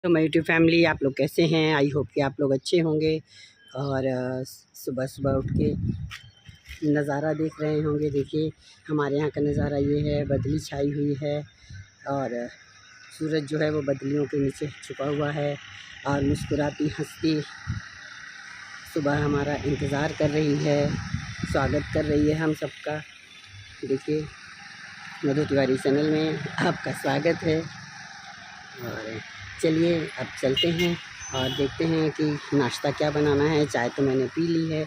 तो my YouTube family, आप लोग कैसे हैं? आई होप कि आप लोग अच्छे होंगे। और सुबह सुबह उठ के नज़ारा देख रहे होंगे। देखिए हमारे यहाँ का नज़ारा ये है, बदली छाई हुई है और सूरज जो है वो बदलियों के नीचे छुपा हुआ है और मुस्कुराती हंसती सुबह हमारा इंतज़ार कर रही है, स्वागत कर रही है हम सबका। देखिए मधु तिवारी चैनल में आपका स्वागत है। और चलिए अब चलते हैं और देखते हैं कि नाश्ता क्या बनाना है। चाय तो मैंने पी ली है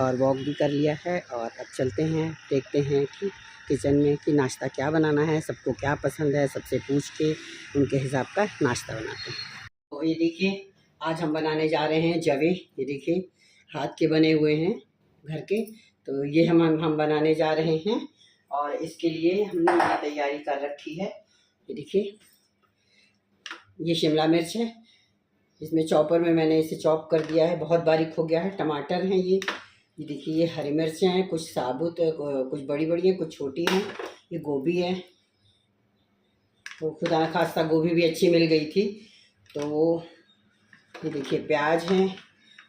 और वॉक भी कर लिया है और अब चलते हैं, देखते हैं कि किचन में कि नाश्ता क्या बनाना है, सबको क्या पसंद है, सबसे पूछ के उनके हिसाब का नाश्ता बनाते हैं। तो ये देखिए आज हम बनाने जा रहे हैं जवे। ये देखिए हाथ के बने हुए हैं घर के, तो ये हम बनाने जा रहे हैं और इसके लिए हमने ये तैयारी कर रखी है। ये देखिए ये शिमला मिर्च है, इसमें चॉपर में मैंने इसे चॉप कर दिया है, बहुत बारीक हो गया है। टमाटर हैं ये देखिए, ये हरी मिर्चें हैं, कुछ साबुत, कुछ बड़ी बड़ी हैं, कुछ छोटी हैं। ये गोभी है, तो खुदा न खास्ता गोभी भी अच्छी मिल गई थी, तो वो ये देखिए प्याज हैं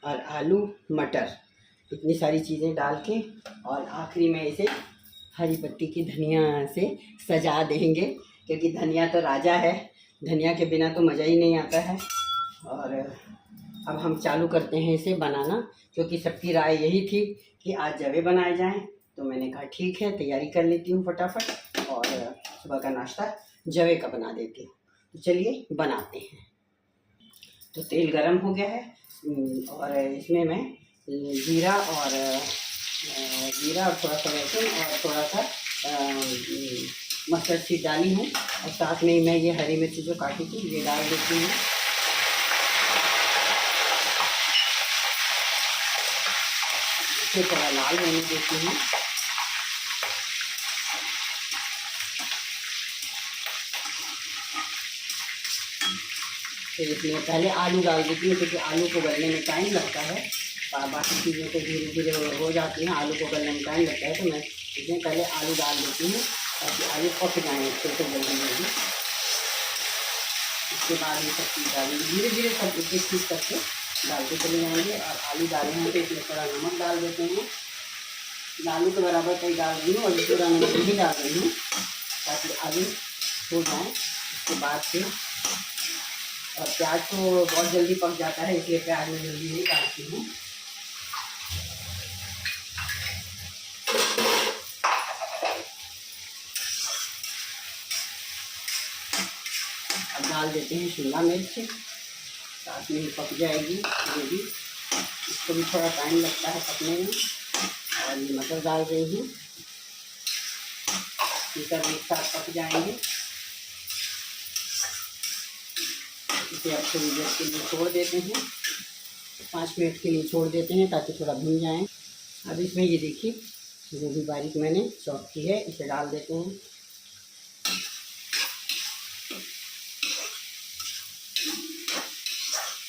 और आलू मटर, इतनी सारी चीज़ें डाल के और आखिरी में इसे हरी पत्ती की धनिया से सजा देंगे, क्योंकि धनिया तो राजा है, धनिया के बिना तो मज़ा ही नहीं आता है। और अब हम चालू करते हैं इसे बनाना, क्योंकि सबकी राय यही थी कि आज जवे बनाए जाएं, तो मैंने कहा ठीक है, तैयारी कर लेती हूँ फटाफट और सुबह का नाश्ता जवे का बना देती हूँ। तो चलिए बनाते हैं। तो तेल गरम हो गया है और इसमें मैं जीरा और थोड़ा सा लहसुन और थोड़ा सा मस्टर्ड सीड डाली हूँ और साथ में मैं ये हरी मिर्ची जो काटी थी ये डाल देती हूँ। इसे थोड़ा लाल होने देती हूँ। तो इसमें पहले आलू डाल देती हूँ, क्योंकि आलू को गलने में टाइम लगता है, बाकी चीज़ें तो धीरे धीरे हो जाती हैं, आलू को गलने में टाइम लगता है। तो मैं इसमें पहले आलू डाल देती हूँ ताकि आलू पक जाएँ अच्छे से जल्दी जल्दी। इसके बाद ये सब चीज़ डालेंगे, धीरे धीरे सब एक एक चीज़ करके डालते चले जाएंगे। और आलू डाले हैं तो इसमें थोड़ा नमक डाल देते हैं, आलू के बराबर कहीं डाल रही हूँ और पूरा नमक नहीं डाल रही हूँ ताकि आलू हो जाए। उसके बाद फिर और प्याज तो बहुत जल्दी पक जाता है, इसलिए प्याज में जल्दी नहीं डालती हूँ। अब डाल देते हैं शिमला मिर्च, साथ में ही पक जाएगी ये भी, इसको भी थोड़ा टाइम लगता है पकने में। और ये मटर डाल रही हूँ, ये सब एक साथ पक जाएंगे। इसे अब थोड़ी देर के लिए छोड़ देते हैं, 5 मिनट के लिए छोड़ देते हैं ताकि थोड़ा भुन जाएं। अब इसमें ये देखिए जो भी बारीक मैंने चॉप की है इसे डाल देते हैं।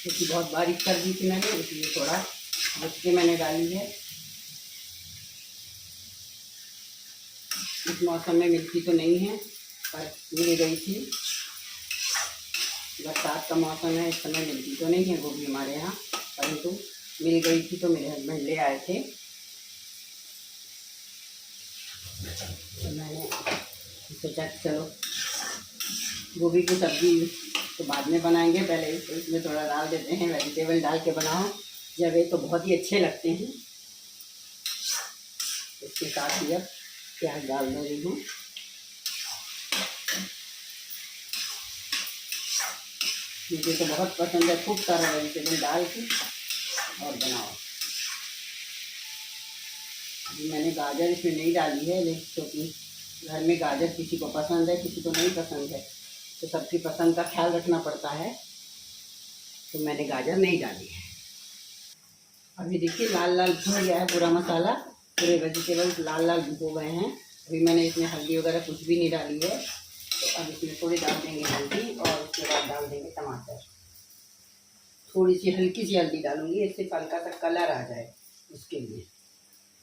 क्योंकि बहुत बारीक कर दी थी मैंने, इसलिए थोड़ा बच के मैंने डाली है। इस मौसम में मिलती तो नहीं है पर मिल गई थी, बरसात का मौसम है, इस समय मिलती तो नहीं है गोभी हमारे यहाँ, परंतु मिल गई थी तो मेरे हस्बैंड ले आए थे, तो मैंने सोचा चलो गोभी की सब्ज़ी तो बाद में बनाएंगे, पहले इसमें थोड़ा डाल देते हैं, वेजिटेबल डाल के बनाओ जवे तो बहुत ही अच्छे लगते हैं। इसके साथ ही अब प्याज डाल दे रही हूँ। मुझे तो बहुत पसंद है खूब सारा वेजिटेबल डाल के और बनाओ। अभी मैंने गाजर इसमें नहीं डाली है, लेकिन क्योंकि घर में गाजर किसी को पसंद है किसी को नहीं पसंद है, तो सबकी पसंद का ख्याल रखना पड़ता है, तो मैंने गाजर नहीं डाली है। अभी देखिए लाल लाल भुन गया है पूरा मसाला, पूरे वेजिटेबल्स लाल लाल हो गए हैं। अभी मैंने इसमें हल्दी वगैरह कुछ भी नहीं डाली है, तो अब इसमें थोड़ी डाल देंगे हल्दी और उसके बाद डाल देंगे टमाटर। थोड़ी सी हल्की सी हल्दी डालूंगी, इससे हल्का सा कलर आ जाए उसके लिए।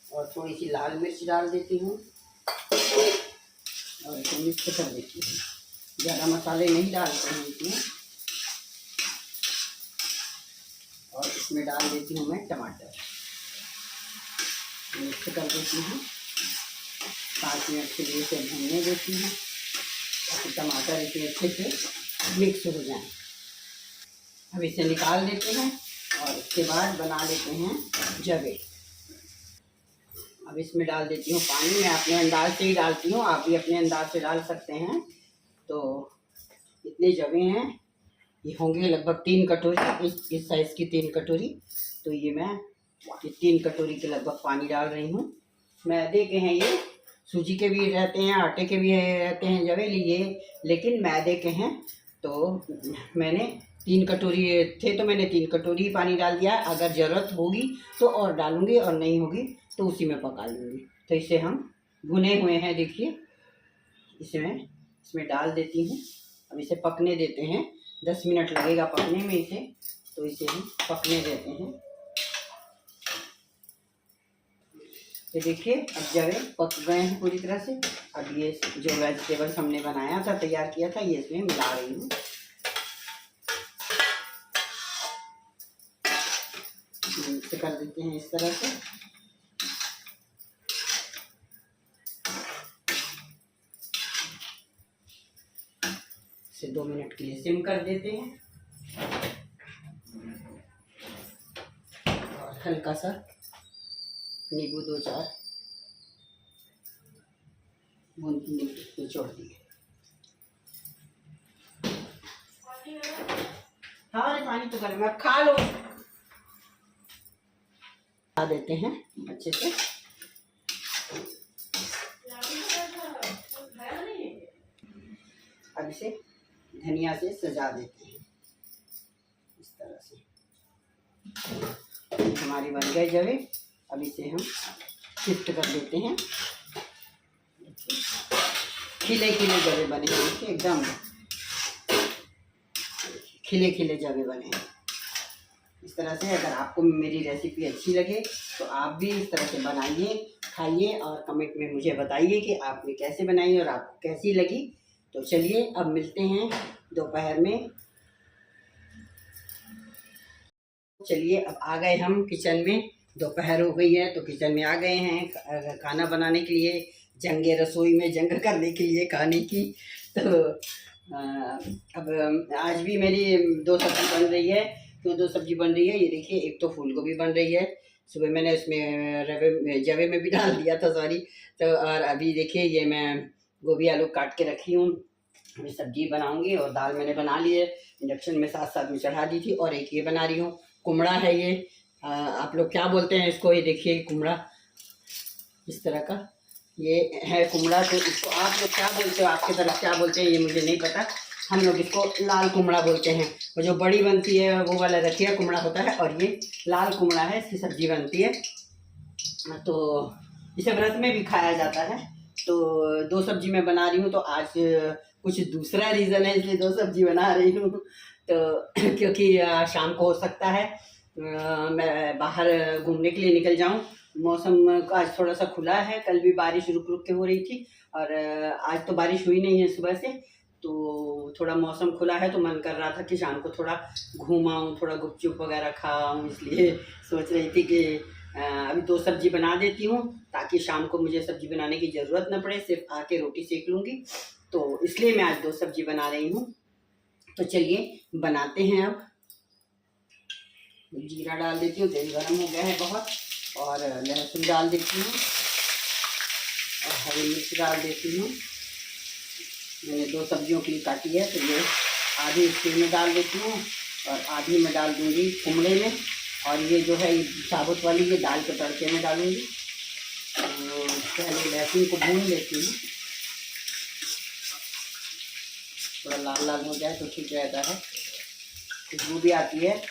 और थोड़ी सी लाल मिर्च डाल देती हूँ और इसे मिक्स कर देती हूँ। ज़्यादा मसाले नहीं डालते हैं इसमें, इसमें डाल देती हूँ मैं टमाटर, मिक्स कर देती हूँ। 5 मिनट के लिए इसे भूनने देती हूँ ताकि टमाटर इतने अच्छे से मिक्स हो जाए। अब इसे निकाल देते हैं और उसके बाद बना लेते हैं जवे। अब इसमें डाल देती हूँ पानी। मैं अपने अंदाज से ही डालती हूँ, आप भी अपने अंदाज से डाल सकते हैं। तो इतने जवे हैं, ये होंगे लगभग 3 कटोरी, इस साइज़ की 3 कटोरी। तो ये मैं 3 कटोरी के लगभग पानी डाल रही हूँ। मैदे के हैं ये, सूजी के भी रहते हैं, आटे के भी रहते हैं जवे लिए, लेकिन मैदे के हैं। तो मैंने 3 कटोरी थे तो मैंने 3 कटोरी पानी डाल दिया। अगर ज़रूरत होगी तो और डालूँगी, और नहीं होगी तो उसी में पका लूँगी। तो इसे हम भुने हुए हैं, देखिए इसमें डाल देती हूँ। अब इसे पकने देते हैं, 10 मिनट लगेगा पकने में इसे, तो इसे हम पकने देते हैं। तो देखिए अब जवे पक गए हैं पूरी तरह से। अब ये जो वेजिटेबल्स हमने बनाया था, तैयार किया था, ये इसमें मिला रही हूँ। मिक्स कर देते हैं इस तरह से। इसे 2 मिनट के लिए सिम कर देते हैं और हल्का सा नींबू 2-4 बूंद निचोड़ दिए। हाँ अरे पानी तो गर्म है, अब खा लो। खा देते हैं अच्छे से। अब इसे धनिया से सजा देते हैं इस तरह से। हमारी बन गए जवे। अब इसे हम शिफ्ट कर देते हैं। खिले खिले जवे बने हैं, एकदम खिले खिले जवे बने हैं इस तरह से। अगर आपको मेरी रेसिपी अच्छी लगे तो आप भी इस तरह से बनाइए, खाइए और कमेंट में मुझे बताइए कि आपने कैसे बनाई और आपको कैसी लगी। तो चलिए अब मिलते हैं दोपहर में। चलिए अब आ गए हम किचन में, दोपहर हो गई है तो किचन में आ गए हैं खाना बनाने के लिए, जंगे रसोई में जंग करने के लिए खाने की। तो अब आज भी मेरी 2 सब्जी बन रही है। तो 2 सब्जी बन रही है, ये देखिए, एक तो फूल गोभी बन रही है, सुबह मैंने उसमें जवे में भी डाल दिया था, सॉरी। तो और अभी देखिए ये मैं गोभी आलू काट के रखी हूँ, अभी सब्जी बनाऊंगी। और दाल मैंने बना ली है, इंडक्शन में साथ साथ में चढ़ा दी थी। और एक ये बना रही हूँ, कुमड़ा है ये, आप लोग क्या बोलते हैं इसको, ये देखिए कुमड़ा इस तरह का ये है कुमड़ा। तो इसको आप लोग क्या बोलते हो, आपकी तरफ क्या बोलते हैं ये मुझे नहीं पता। हम लोग इसको लाल कुमड़ा बोलते हैं। और जो बड़ी बनती है वो वाला रखिया कुमड़ा होता है, और ये लाल कुमड़ा है, इसकी सब्जी बनती है। तो इसे व्रत में भी खाया जाता है। तो 2 सब्जी मैं बना रही हूँ। तो आज कुछ दूसरा रीज़न है इसलिए 2 सब्जी बना रही हूँ। तो क्योंकि शाम को हो सकता है मैं बाहर घूमने के लिए निकल जाऊँ। मौसम आज थोड़ा सा खुला है, कल भी बारिश रुक रुक के हो रही थी, और आज तो बारिश हुई नहीं है सुबह से। तो थोड़ा मौसम खुला है तो मन कर रहा था कि शाम को थोड़ा घूमाऊँ, थोड़ा गुपचुप वगैरह खाऊँ, इसलिए सोच रही थी कि अभी 2 सब्जी बना देती हूँ ताकि शाम को मुझे सब्जी बनाने की ज़रूरत न पड़े, सिर्फ आके रोटी सेक लूँगी। तो इसलिए मैं आज 2 सब्जी बना रही हूँ। तो चलिए बनाते हैं। अब जीरा डाल देती हूँ, तेल गरम हो गया है बहुत, और लहसुन डाल देती हूँ और हरी मिर्च डाल देती हूँ। मैंने 2 सब्जियों के लिए काटी है, तो ये आधी इसके में डाल देती हूँ और आधी मैं डाल दूँगी कुमड़े में, और ये जो है साबुत वाली ये दाल के तड़के में डालूँगी। तो पहले लहसुन को भून लेती हूँ, थोड़ा लाल लाल हो जाए तो ठीक रहता है, खुशबू भी आती है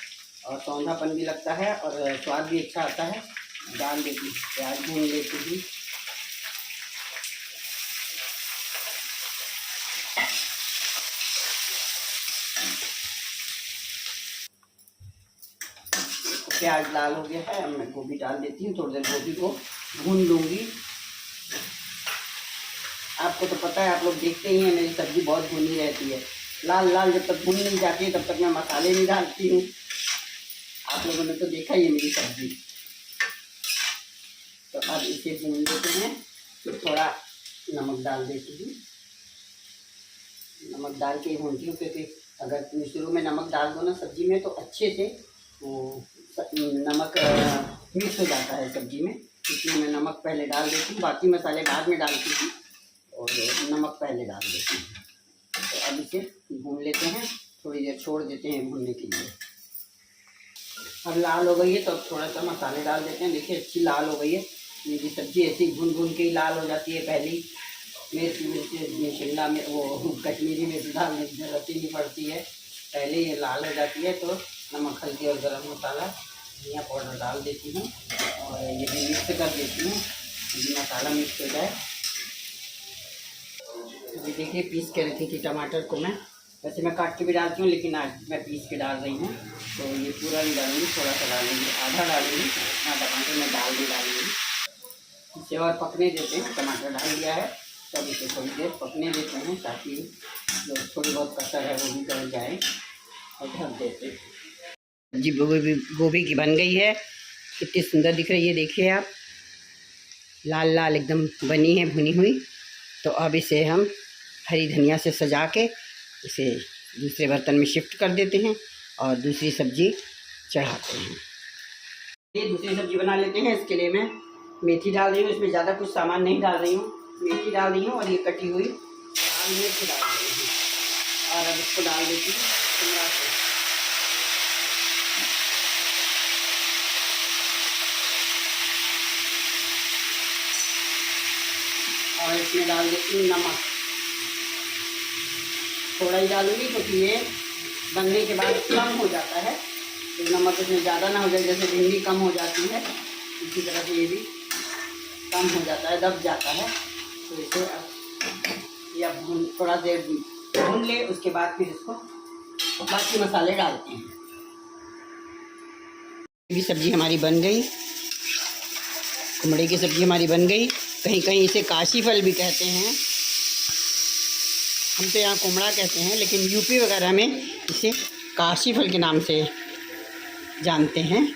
और सौंधापन भी लगता है और स्वाद भी अच्छा आता है। डाल देती हूँ, प्याज भून लेती हूँ। प्याज लाल हो गया है, अब मैं गोभी डाल देती हूँ। थोड़ी देर गोभी को भून लूँगी। आपको तो पता है, आप लोग देखते ही हैं मेरी सब्ज़ी बहुत भुनी रहती है, लाल लाल जब तक भून नहीं जाती है तब तक मैं मसाले नहीं डालती हूँ। आप लोगों ने तो देखा ही है मेरी सब्जी। तो अब इसे भून लेते हैं। तो थोड़ा नमक डाल देती हूँ, नमक डाल के ही भूनती हूँ, क्योंकि अगर तुम शुरू में नमक डाल दो ना सब्जी में तो अच्छे से वो नमक मिक्स हो जाता है सब्जी में, इसलिए मैं नमक पहले डाल देती हूँ, बाकी मसाले बाद में डालती हूँ और नमक पहले डाल देती हूँ। तो अब इसे भून लेते हैं, थोड़ी देर छोड़ देते हैं भूनने के लिए। अब लाल हो गई है तो अब थोड़ा सा मसाले डाल देते हैं। देखिए अच्छी लाल हो गई है मेरी सब्जी, ऐसी भून भून के ही लाल हो जाती है। पहली मिर्च शिमला में वो कश्मीरी मिर्च डालने की जरूरत ही नहीं पड़ती है, पहले ये लाल हो जाती है। तो नमक, हल्दी और गरम मसाला, धनिया पाउडर डाल देती हूँ और ये भी मिक्स कर देती हूँ, ये मसाला मिक्स हो जाए। अभी देखिए पीस के रखी थी टमाटर को मैं, वैसे मैं काट के भी डालती हूँ लेकिन आज मैं पीस के डाल रही हूँ। तो ये पूरा नहीं डालूँगी, थोड़ा सा डालूँगी, आधा डालूँगी, टमाटर में दाल भी डालूँगी। इसे और पकने देते हैं, टमाटर डाल दिया है तब इसे थोड़ी देर पकने देते हैं ताकि जो थोड़ी बहुत कसर है वो भी गल जाए और ढक देते हैं। सब्जी गोभी की बन गई है, कितनी सुंदर दिख रही है, देखिए आप, लाल लाल एकदम बनी है भुनी हुई। तो अब इसे हम हरी धनिया से सजा के इसे दूसरे बर्तन में शिफ्ट कर देते हैं और दूसरी सब्जी चढ़ाते हैं। ये दूसरी सब्जी बना लेते हैं। इसके लिए मैं मेथी डाल रही हूँ, इसमें ज़्यादा कुछ सामान नहीं डाल रही हूँ, मेथी डाल रही हूँ और ये कटी हुई लाल मिर्च डाल रही हूँ और अब इसको डाल देती हूँ शिमला से। और इसमें डाल देती हूँ नमक, थोड़ा ही डालूंगी क्योंकि ये बनने के बाद कम हो जाता है, तो नमक इसमें ज़्यादा ना हो जाए, जैसे भिंडी कम हो जाती है इसी तरह से ये भी कम हो जाता है, दब जाता है। तो इसे या थोड़ा देर भून ले, उसके बाद फिर इसको बाकी मसाले डालते हैं। ये सब्ज़ी हमारी बन गई, कुमड़े की सब्ज़ी हमारी बन गई। कहीं कहीं इसे काशी फल भी कहते हैं, हम तो यहाँ कुमड़ा कहते हैं, लेकिन यूपी वगैरह में इसे काशी फल के नाम से जानते हैं।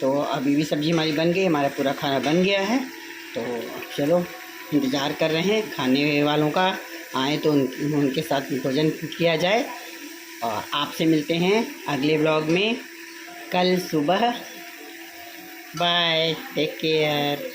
तो अभी भी सब्ज़ी हमारी बन गई, हमारा पूरा खाना बन गया है। तो चलो इंतज़ार कर रहे हैं खाने वालों का, आए तो उनके साथ भोजन किया जाए। और आपसे मिलते हैं अगले व्लॉग में कल सुबह। Bye, take care.